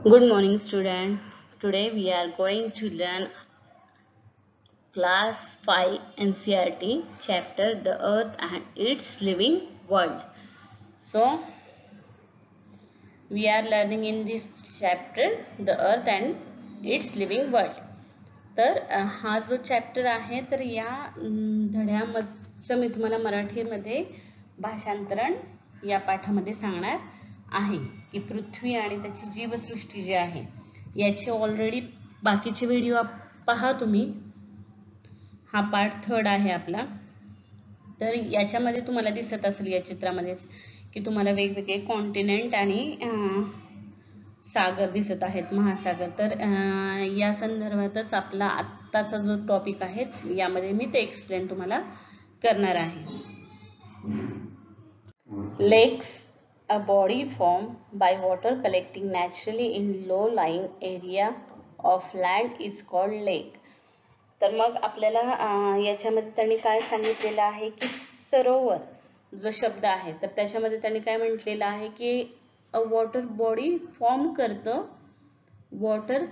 Good morning, student. Today we are going to learn class 5 NCERT chapter The Earth and its Living World. So, we are learning in this chapter The Earth and its Living World. तर हा जो chapter आहे तर या धड्याचं मी तुम्हाला मराठीमध्ये भाषांतरण या पाठामध्ये सांगणार आहे की पृथ्वी आणि त्याची जीवसृष्टी जी आहे याचे ऑलरेडी बाकीचे व्हिडिओ पहा तुम्ही. हा पार्ट 3 आहे आपला. तर याच्यामध्ये तुम्हाला दिसत असेल या चित्रामध्ये की तुम्हाला वेगवेगळे कॉन्टिनेंट आणि सागर दिसत आहेत, महासागर. तर या संदर्भातच आपला आत्ताचा जो टॉपिक आहे यामध्ये मी ते एक्सप्लेन तुम्हाला करणार आहे. लेक्स, a body formed by water collecting naturally in low-lying area of land is called lake. तर मग आपल्याला याच्यामध्ये त्यांनी काय सांगितलेलं आहे की सरोवर जो शब्द आहे तर त्याच्यामध्ये त्यांनी काय म्हटलेलं आहे की अ वॉटर बॉडी फॉर्म करतं. वॉटर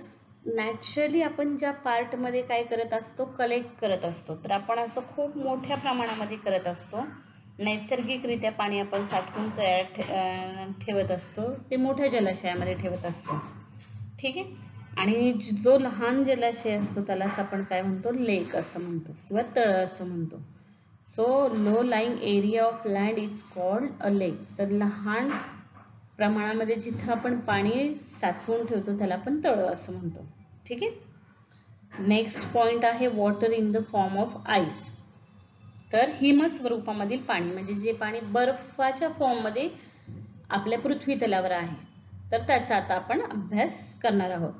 नॅचरली आपण ज्या पार्टमध्ये काय करत असतो, कलेक्ट करत असतो. तर आपण असं खूप मोठ्या प्रमाणामध्ये करत असतो. नैसर्गिकरित्या पाणी आपण साठवून ठेवत असतो, ते मोठ्या जलाशयामध्ये ठेवत असतो. ठीक आहे. आणि जो लहान जलाशय असतो त्यालाच आपण काय म्हणतो, लेक असं म्हणतो किंवा तळ असं म्हणतो. So low lying area of land is called a लेक. तर लहान प्रमाणामध्ये जिथं आपण पाणी साचवून ठेवतो त्याला आपण तळ असं म्हणतो. ठीक आहे. नेक्स्ट पॉइंट आहे water in the form of ice. तर हिम स्वरूपामधील पाणी म्हणजे जे पाणी बर्फाच्या फॉर्ममध्ये आपल्या पृथ्वी तलावर आहे तर त्याचा आता आपण अभ्यास करणार आहोत.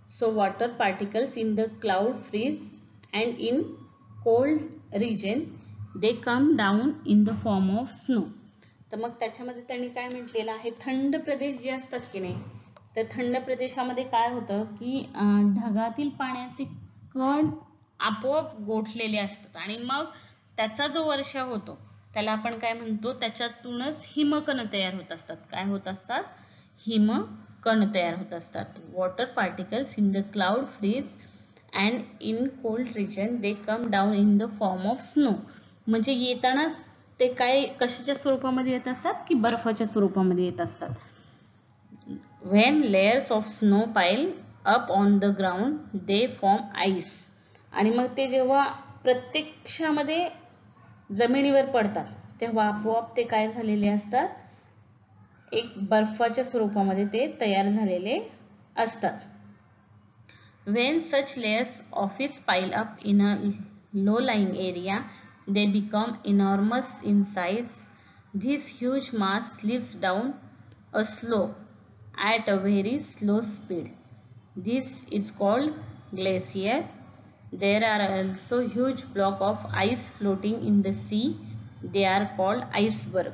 So water particles in the cloud freeze and in cold region they come down in the form of snow. तर मग त्याच्यामध्ये त्यांनी काय म्हटलेलं आहे, थंड प्रदेश जे असतात की नाही तर थंड प्रदेशामध्ये काय होतं की ढगातील पाण्याचे कण आपोआप गोठलेले असतात आणि मग त्याचा जो वर्षा होतो त्याला आपण काय म्हणतो, त्याच्यातूनच हिमकण तयार होत असतात. काय होत असतात, हिमकण तयार होत असतात. Water particles in the cloud freeze and in cold region they come down in the form of snow. म्हणजे येतानाच ते काय कशाच्या स्वरूपामध्ये येत असतात की बर्फाच्या स्वरूपामध्ये येत असतात. व्हेन लेयर्स ऑफ स्नो पाईल up on the ground they form ice. आणि मग ते जेव्हा प्रत्यक्षामध्ये जमिनीवर पडतात तेव्हा आपोआप ते काय झालेले असतात, एक बर्फाच्या स्वरूपामध्ये ते तयार झालेले असतात. When such layers of ice pile up in a low-lying area, they become enormous in size. This huge mass slips down a slope at a very slow speed. This is called glacier. There are also huge blocks of ice floating in the sea. They are called iceberg.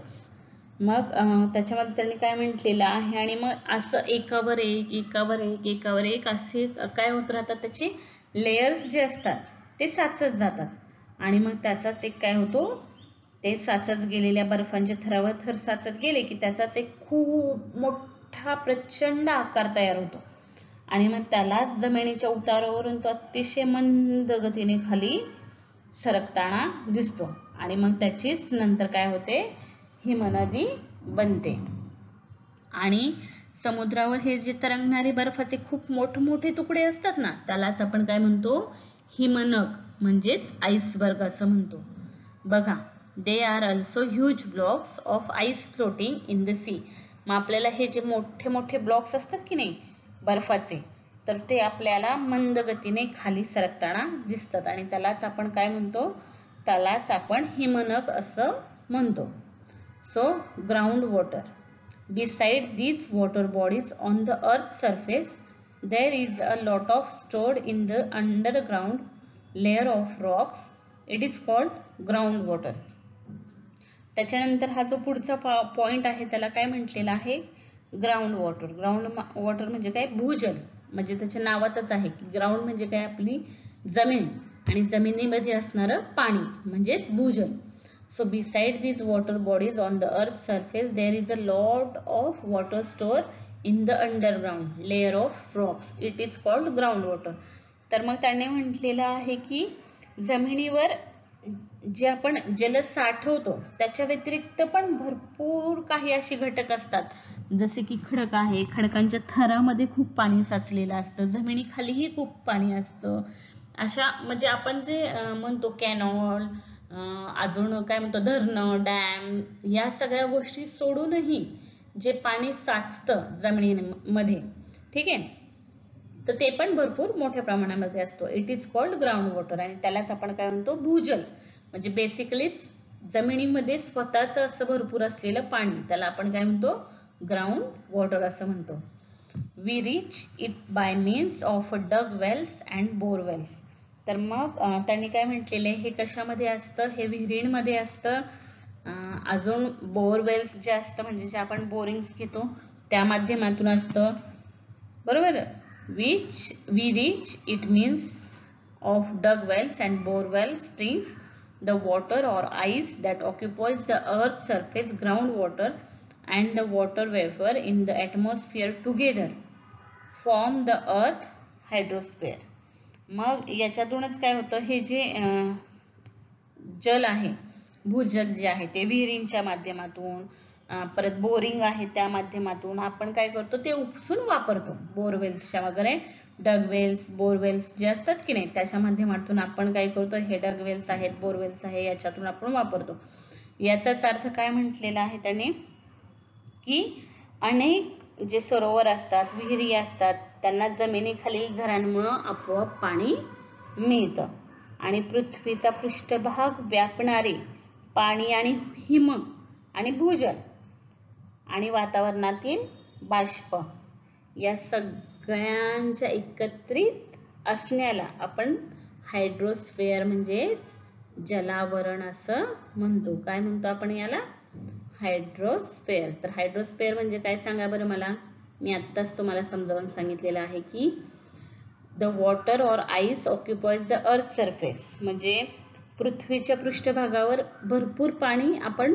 मग त्याच्यामध्ये त्यांनी काय म्हटलेलं आहे, आणि मग असं एकावर एक असे काय होत राहतात, त्याचे लेयर्स जे असतात ते साचत जातात आणि मग त्याचाच एक काय होतो, ते साचत गेलेल्या बर्फांच्या थरावर थर साचत गेले की त्याचाच एक खूप मोठा प्रचंड आकार तयार होतो आणि मग त्यालाच जमिनीच्या उतारावरून तो अतिशय मंद गतीने खाली सरकताना दिसतो आणि मग त्याचीच नंतर काय होते, हिमनदी बनते. आणि समुद्रावर हे जे तरंगणारे बर्फाचे खूप मोठमोठे तुकडे असतात ना त्यालाच आपण काय म्हणतो, हिमनग म्हणजेच आईसबर्ग असं म्हणतो. बघा, they are also huge blocks of ice floating in the sea. मग आपल्याला हे जे मोठे मोठे ब्लॉक्स असतात की नाही बर्फाचे तर ते आपल्याला मंद गतीने खाली सरकताना दिसतात आणि त्यालाच आपण काय म्हणतो, त्यालाच आपण हिमनग असं म्हणतो. So groundwater. Beside these water bodies on the earth's surface, there is a lot of stored in the underground layer of rocks. It is called groundwater. त्याच्यानंतर हा जो पुढचा पॉइंट आहे त्याला काय म्हटलेला आहे, ग्राउंड वॉटर. ग्राउंड वॉटर म्हणजे काय, भूजल. म्हणजे त्याच्या नावातच आहे की ग्राउंड म्हणजे काय, आपली जमीन आणि जमिनीमध्ये असणारं पाणी म्हणजेच भूजल. So beside these water bodies on the earth's surface there is a lot of water stored in the underground layer of Roxx it is called ground water. तर मग त्याने म्हटलेलं आहे की जमिनीवर जे आपण जल साठवतो त्याच्या व्यतिरिक्त पण भरपूर काही अशी घटक असतात, जसे की खडक आहे, खडकांच्या थरामध्ये खूप पाणी साचलेलं असतं, जमिनीखालीही खूप पाणी असतं. अशा म्हणजे आपण जे म्हणतो कॅनॉल, अजून काय म्हणतो धरणं, डॅम, या सगळ्या गोष्टी सोडूनही जे पाणी साचतं जमिनीमध्ये, ठीक आहे, तर ते पण भरपूर मोठ्या प्रमाणामध्ये असतो. It is called ground water. आणि त्यालाच आपण काय म्हणतो भूजल. म्हणजे बेसिकली जमिनीमध्ये स्वतःच असं भरपूर असलेलं पाणी, त्याला आपण काय म्हणतो ग्राउंड वॉटर असं म्हणतो. We reach it by means of dug wells and borewells. तर मग त्यांनी काय म्हटलेलं आहे, हे कशामध्ये असतं, हे विहिरींमध्ये असतं. अजून बोरवेल्स जे असतं म्हणजे जे आपण बोरिंग्स घेतो त्या माध्यमातून असतं, बरोबर. which we reach it means of dug wells and bore well springs, the water or ice that occupies the earth's surface, groundwater and the water vapor in the atmosphere together form the earth hydrosphere. मग याच्यातूनच काय होतं, हे जे जल आहे, भूजल जे आहे ते विहिरींच्या माध्यमातून, परत बोरिंग आहे त्या माध्यमातून आपण काय करतो ते उपसून वापरतो. बोरवेल्सच्या वगैरे डगवेल्स, बोरवेल्स जे असतात की नाही त्याच्या माध्यमातून आपण काय करतो, हे डगवेल्स आहेत, बोरवेल्स आहे, याच्यातून आपण वापरतो. याचाच अर्थ काय म्हटलेला आहे त्याने, की अनेक जे सरोवर असतात, विहिरी असतात, त्यांना जमिनीखालील झऱ्यांमुळे आपोआप पाणी मिळतं. आणि पृथ्वीचा पृष्ठभाग व्यापणारे पाणी आणि हिम आणि भूजल आणि वातावरणातील बाष्प या सगळ्यांच्या एकत्रित असण्याला आपण हायड्रोस्फेअर म्हणजेच जलावरण असं म्हणतो. काय म्हणतो आपण याला, हायड्रोस्फेअर. तर हायड्रोस्फेअर म्हणजे काय सांगा बरं मला. मी आत्ताच तुम्हाला समजावून सांगितलेलं आहे की the water or ice occupies the earth surface, म्हणजे पृथ्वीच्या पृष्ठभागावर भरपूर पाणी आपण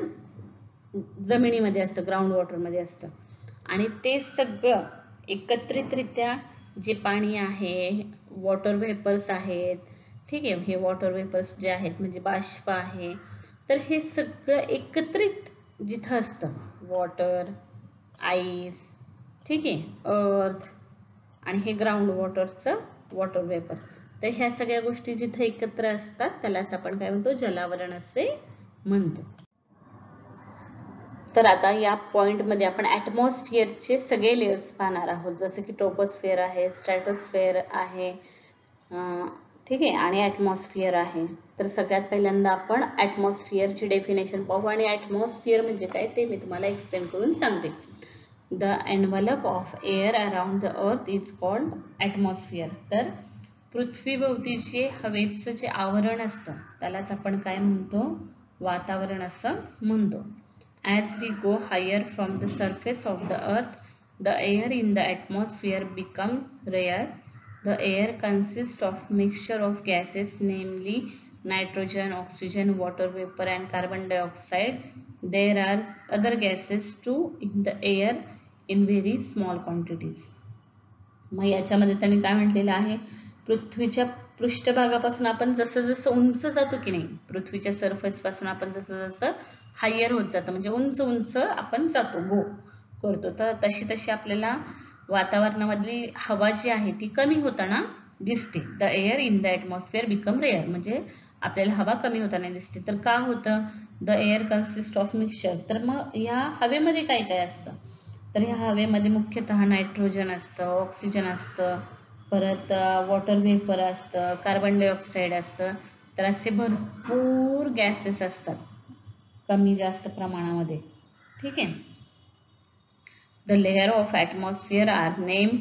जमिनीमध्ये असतं, ग्राउंड वॉटरमध्ये असतं. आणि ते सगळं एकत्रितरित्या जे पाणी आहे, वॉटर वेपर्स आहेत, ठीक आहे, हे वॉटर वेपर्स जे आहेत म्हणजे बाष्प आहे, तर हे सगळं एकत्रित जिथं असतं, वॉटर, आईस, ठीक आहे, अर्थ आणि हे ग्राउंड वॉटरचं वॉटर वेपर, तर ह्या सगळ्या गोष्टी जिथे एकत्र असतात त्यालाच आपण काय म्हणतो, जलावरण असे म्हणतो. तर आता या पॉइंटमध्ये आपण ॲटमॉस्फिअरचे सगळे लेयर्स पाहणार आहोत, जसे की ट्रोपोस्फिअर आहे, स्ट्रॅटोस्फिअर आहे, ठीक आहे, आणि ॲटमॉस्फिअर आहे. तर सगळ्यात पहिल्यांदा आपण ॲटमॉस्फिअरची डेफिनेशन पाहू आणि ॲटमॉस्फिअर म्हणजे काय ते मी तुम्हाला एक्सप्लेन करून सांगते. The envelope of air around the earth is called atmosphere. तर पृथ्वीभोवतीचे हवेचं जे आवरण असतं त्यालाच आपण काय म्हणतो, वातावरण असं म्हणतो. As we go higher from the surface of the earth, the air in the atmosphere becomes rare. The air consists of mixture of gases, namely nitrogen, oxygen, water vapor and carbon dioxide. There are other gases too in the air in very small quantities. मग याच्यामध्ये त्यांनी काय म्हटलेलं आहे, पृथ्वीच्या पृष्ठभागापासून आपण जसं जसं उंच जातो की नाही, पृथ्वीच्या सरफेस पासून आपण जसं जसं हायर होत जातं म्हणजे उंच उंच आपण जातो, गो करतो, तर तशी तशी आपल्याला वातावरणामधली हवा जी आहे ती कमी होताना दिसते. The air in the atmosphere become rare, म्हणजे आपल्याला हवा कमी होताना दिसते. तर का होतं, the air consist of mixture. तर मग या हवेमध्ये काय काय असतं, तर ह्या हवेमध्ये मुख्यतः नायट्रोजन असतं, ऑक्सिजन असतं, परत वॉटर वेपर असतं, कार्बन डायऑक्साईड असतं. तर असे भरपूर गॅसेस असतात कमी जास्त प्रमाणामध्ये, ठीक आहे. The layer of atmosphere are name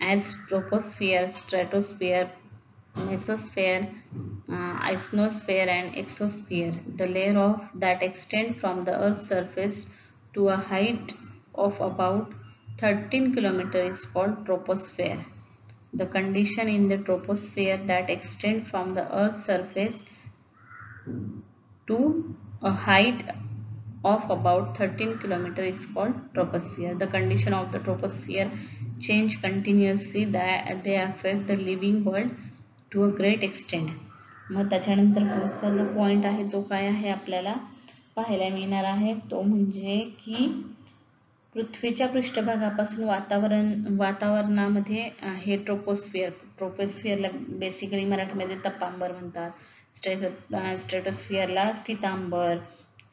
as troposphere, stratosphere, mesosphere, ionosphere and exosphere. The layer of that extend from the earth surface to a height of about 13 km is called troposphere. The condition in the troposphere that extend from the earth's surface to a height of about 13 km is called troposphere. The condition of the troposphere change continuously, that they affect the living world to a great extent. मग त्याच्यानंतर पुढचा जो point आहे तो काय आहे आपल्याला पाहायला मिळणार आहे, तो म्हणजे की पृथ्वीच्या पृष्ठभागापासून वातावरणामध्ये हे ट्रोपोस्फिअरला बेसिकली मराठीमध्ये तपांबर म्हणतात, स्ट्रेटोस्फिअरला स्थितांबर,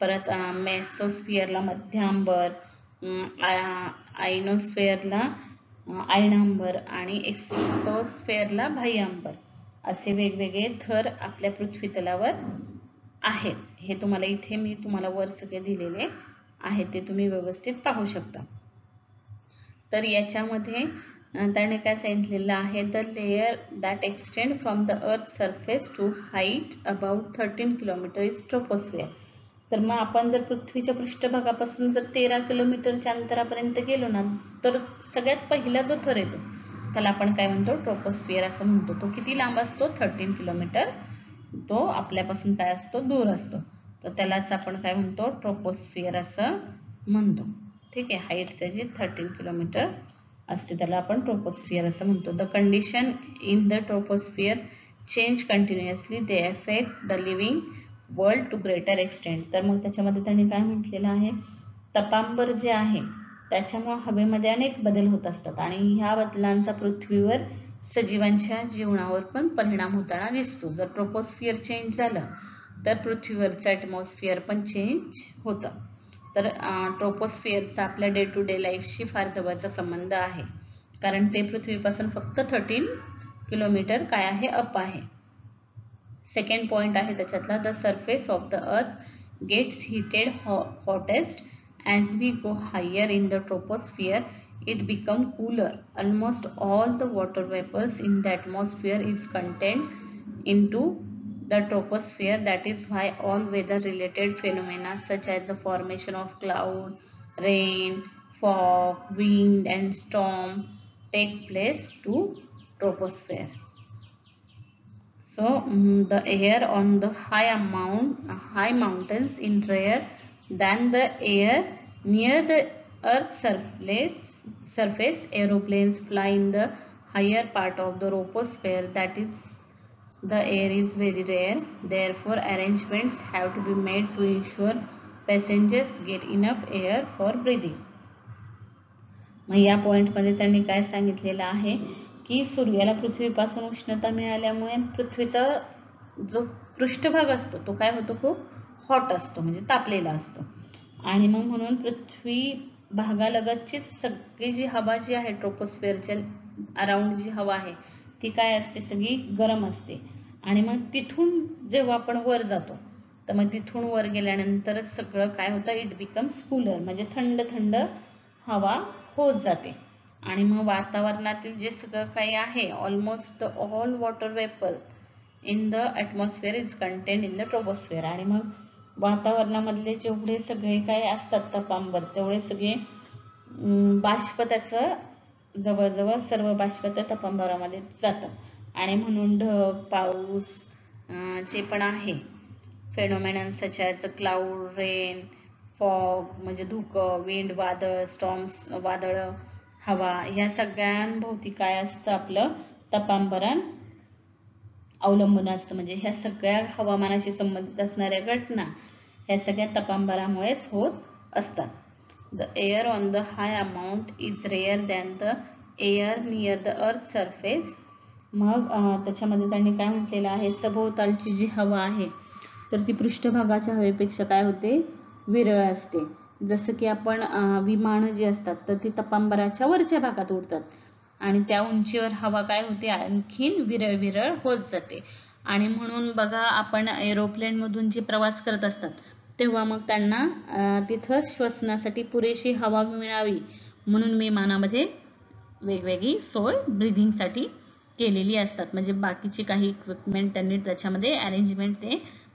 परत मेसोस्फिअरला मध्यांबर, आयनोस्फिअरला आयनांबर आणि एक्सोस्फिअरला बाह्यांबर असे वेगवेगळे थर आपल्या पृथ्वी तलावर आहेत. हे तुम्हाला इथे मी तुम्हाला वर सगळे दिलेले आहे ते तुम्ही व्यवस्थित पाहू शकता. तर याच्यामध्ये त्याने काय सांगितलेलं आहे, the layer that extend from the earth surface to height about 13 kilometre is troposphere. तर मग आपण जर पृथ्वीच्या पृष्ठभागापासून जर 13 किलोमीटरच्या अंतरापर्यंत गेलो ना, तर सगळ्यात पहिला जो थर येतो त्याला आपण काय म्हणतो, ट्रोपोस्फिअर असं म्हणतो. तो किती लांब असतो, 13 किलोमीटर. तो आपल्यापासून काय असतो, दूर असतो. तर त्यालाच आपण काय म्हणतो, ट्रोपोस्फिअर असं म्हणतो. ठीक आहे, हाईट त्याची 13 किलोमीटर असते, त्याला आपण ट्रोपोस्फिअर असं म्हणतो. The condition in the troposphere change continuously, they affect the living world to greater extent. तर मग त्याच्यामध्ये त्यांनी काय म्हटलेलं आहे, तपांबर जे आहे त्याच्यामुळे हवेमध्ये अनेक बदल होत असतात आणि ह्या बदलांचा पृथ्वीवर सजीवांच्या जीवनावर पण परिणाम होताना दिसतो. जर ट्रोपोस्फिअर चेंज झालं तर पृथ्वीवरचं ॲटमॉस्फिअर पण चेंज होतं. तर ट्रोपोस्फिअरचा आपल्या डे टू डे लाईफशी फार जवळचा संबंध आहे, कारण ते पृथ्वीपासून फक्त 13 किलोमीटर काय आहे, अप आहे. सेकंड पॉइंट आहे त्याच्यातला, the surface of the earth gets heated hottest as we go higher in the troposphere. It become cooler. Almost all the water vapors in the atmosphere is contained into the troposphere. That is why all weather related phenomena such as the formation of cloud, rain, fog, wind and storm take place to troposphere. So the air on the high mountains is drier than the air near the earth's surface. Aeroplanes fly in the higher part of the troposphere, that is the air is very rare. Therefore arrangements have to be made to ensure passengers get enough air for breathing. मग या point मध्ये त्यांनी काय सांगितलेलं आहे की सूर्याला पृथ्वीपासून उष्णता मिळाल्यामुळे पृथ्वीचा जो पृष्ठभाग असतो तो काय होतो, खूप हॉट असतो, म्हणजे तापलेला असतो. आणि मग म्हणून पृथ्वी भागालगतची सगळी जी हवा जी आहे ट्रोपोस्फिअरच्या अराउंड जी हवा आहे ती काय असते, सगळी गरम असते. आणि मग तिथून जेव्हा आपण वर जातो तर मग तिथून वर गेल्यानंतर सगळं काय होतं, इट बिकम्स कूलर, म्हणजे थंड थंड हवा होत जाते. आणि मग वातावरणातील जे सगळं काही आहे, almost all water vapour in the atmosphere is contained in the troposphere. आणि मग वातावरणामधले जेवढे सगळे काय असतात तपांबर, तेवढे सगळे बाष्प त्याचं जवळजवळ सर्व बाष्प त्या तपांबरामध्ये जातं. आणि म्हणून ढग, पाऊस जे पण आहे, phenomenon such as cloud, rain, fog म्हणजे धुकं, विंड वादळ, स्टॉर्म्स वादळ, हवा, ह्या सगळ्यांभोवती काय असतं, आपलं तपांबरण अवलंबून असतं. म्हणजे ह्या सगळ्या हवामानाशी संबंधित असणाऱ्या घटना ह्या सगळ्या तपांबरामुळेच होत असतात. The air on the high amount is rare than the air near the earth surface. मग त्याच्यामध्ये त्यांनी काय म्हटलेलं आहे, सभोवतालची जी हवा आहे तर ती पृष्ठभागाच्या हवेपेक्षा काय होते, विरळ असते. जसं की आपण विमानं जी असतात तर ती तपांबराच्या वरच्या भागात उडतात आणि त्या उंचीवर हवा काय होते, आणखीन विरळ होत जाते. आणि म्हणून बघा, आपण एरोप्लेन मधून जे प्रवास करत असतात तेव्हा मग त्यांना तिथं श्वसनासाठी पुरेशी हवा मिळावी म्हणून विमानामध्ये वेगवेगळी सोय ब्रीदिंगसाठी केलेली असतात. म्हणजे बाकीची काही इक्विपमेंट त्यांनी त्याच्यामध्ये अरेंजमेंट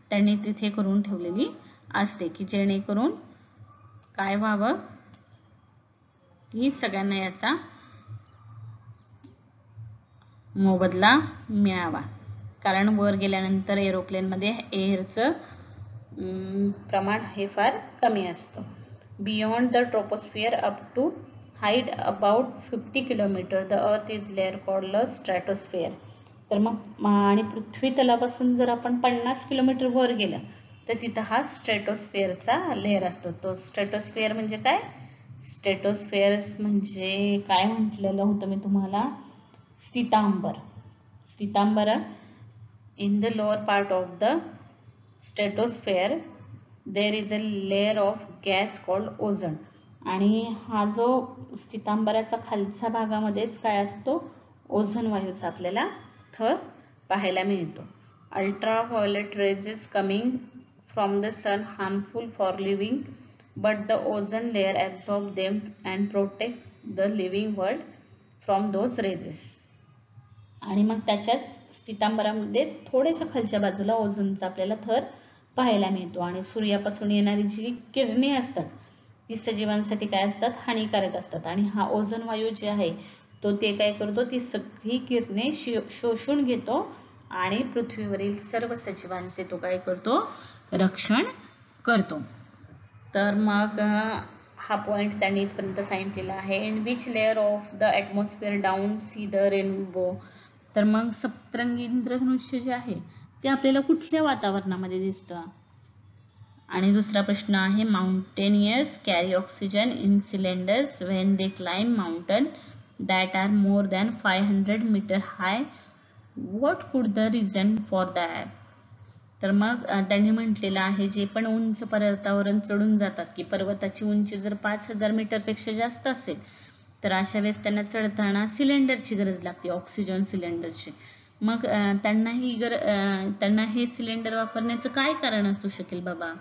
त्यांनी तिथे करून ठेवलेली असते की जेणेकरून काय व्हावं की सगळ्यांना याचा मोबदला मिळावा. कारण वर गेल्यानंतर एरोप्लेनमध्ये एअरचं प्रमाण हे फार कमी असतं. Beyond the troposphere up to height about 50 kilometre the earth is layer called stratosphere. तर मग आणि पृथ्वी तलापासून जर आपण 50 किलोमीटर वर गेलं तर तिथं हा स्ट्रॅटोस्फिअरचा लेअर असतो. तो स्ट्रॅटोस्फिअर म्हणजे काय? स्ट्रॅटोस्फिअर्स म्हणजे काय म्हटलेलं होतं मी तुम्हाला? स्थितांबर. स्थितांबर in the lower part of the stratosphere there is a layer of gas called ozone. आणि हा जो स्थितांबराचा खालच्या भागामध्येच काय असतो? ओझोन वायूचा आपल्याला थर पाहायला मिळतो. Ultraviolet rays coming from the sun harmful for living but the ozone layer absorb them and protect the living world from those rays. आणि मग त्याच्याच स्थितांबरामध्येच थोड्याशा खालच्या बाजूला ओझोनचा आपल्याला थर पाहायला मिळतो. आणि सूर्यापासून येणारी जी किरणे असतात ती सजीवांसाठी काय असतात? हानिकारक असतात. आणि हा ओझोन वायू जे आहे तो ते काय करतो? ती सगळी किरणे शोषून घेतो आणि पृथ्वीवरील सर्व सजीवांचे तो काय करतो? रक्षण करतो. तर मग हा पॉइंट त्यांनी इथपर्यंत सांगितलेला आहे. In which layer of the atmosphere down see the rainbow. तर मग सप्तरंगी इंद्रधनुष्य जे आहे ते आपल्याला कुठल्या वातावरणामध्ये दिसतं? आणि दुसरा प्रश्न आहे mountaineers carry oxygen in cylinders when they climb mountain that are more than 500 metre high. What could the reason for that? तर मग त्यांनी म्हटलेलं आहे जे पण उंच पर्वतावर चढून जातात की पर्वताची उंची जर 5000 मीटरपेक्षा जास्त असेल तर अशा वेळेस त्यांना चढताना सिलेंडरची गरज लागते, ऑक्सिजन सिलेंडरची. मग त्यांना हे सिलेंडर वापरण्याचं काय कारण असू शकेल बाबा?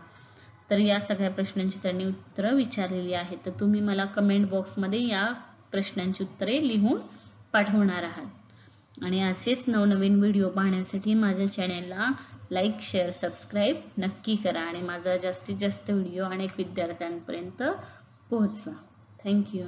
तर या सगळ्या प्रश्नांची त्यांनी उत्तरं विचारलेली आहेत. तर तुम्ही मला कमेंट बॉक्समध्ये या प्रश्नांची उत्तरे लिहून पाठवणार आहात. आणि असेच नवनवीन व्हिडिओ पाहण्यासाठी माझ्या चॅनेलला लाईक, शेअर, सबस्क्राईब नक्की करा आणि माझा जास्तीत जास्त व्हिडिओ अनेक विद्यार्थ्यांपर्यंत पोहोचवा. थँक्यू.